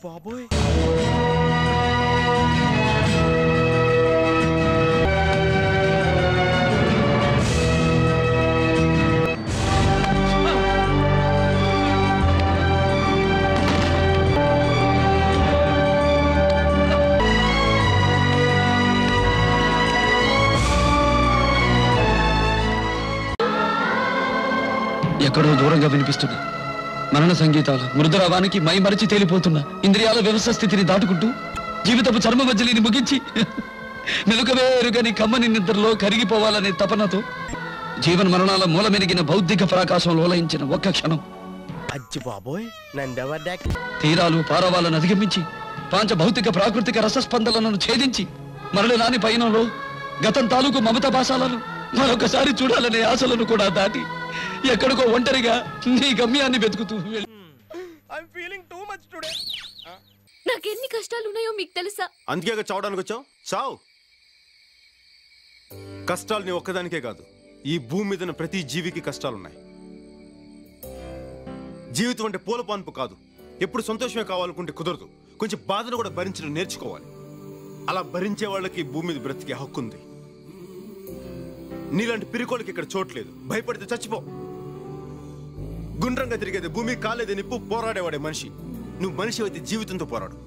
బాబోయ్ ఎక్కడో దూరంగా వినిపిస్తున్నా మరణ సంగీతాలు మృదురావానికి మై మరచి తేలిపోతున్న ఇంద్రియాల వ్యవస్థ స్థితిని దాటుకుంటూ జీవితపు చర్మ మధ్యలిని ముగించి మెలుకవేరుగని కమ్మని నిద్రలో కరిగిపోవాలనే తపనతో జీవన మరణాల మూలమెరిగిన బౌద్ధిక పరాకాశంలో లయించిన ఒక్క క్షణం. అజ్జి బాబోయ్ నందెవర్ తీరాలు పారవాలను అధిగమించి పాంచ భౌతిక ప్రాకృతిక రసస్పందనలను ఛేదించి మరణ నాని పయనంలో గతం తాలూకు మమత భాషాలను మరొకసారి చూడాలనే ఆశలను కూడా దాటి ఎక్కడికో ఒంటరిగా నీ గమ్యాన్ని వెతుకుతూ నాకెన్ని కష్టాలున్నాయో మీకు తెలుసా? అందుకే చావడానికి వచ్చావు. చావు. కష్టాలు నీ ఒక్కదానికే కాదు, ఈ భూమి మీద ప్రతి జీవికి కష్టాలున్నాయి. జీవితం అంటే పూల పాన్పు కాదు. ఎప్పుడు సంతోషమే కావాలనుకుంటే కుదరదు. కొంచెం బాధను కూడా భరించడం నేర్చుకోవాలి. అలా భరించే వాళ్ళకి భూమి మీద బ్రతికే హక్కు ఉంది. నీలాంటి పిరికోళ్ళకి ఇక్కడ చోట్లేదు. భయపడితే చచ్చిపో. గుండ్రంగా తిరిగేది భూమి, కాలేది నిప్పు, పోరాడేవాడే మనిషి. నువ్వు మనిషి అయితే జీవితంతో పోరాడు.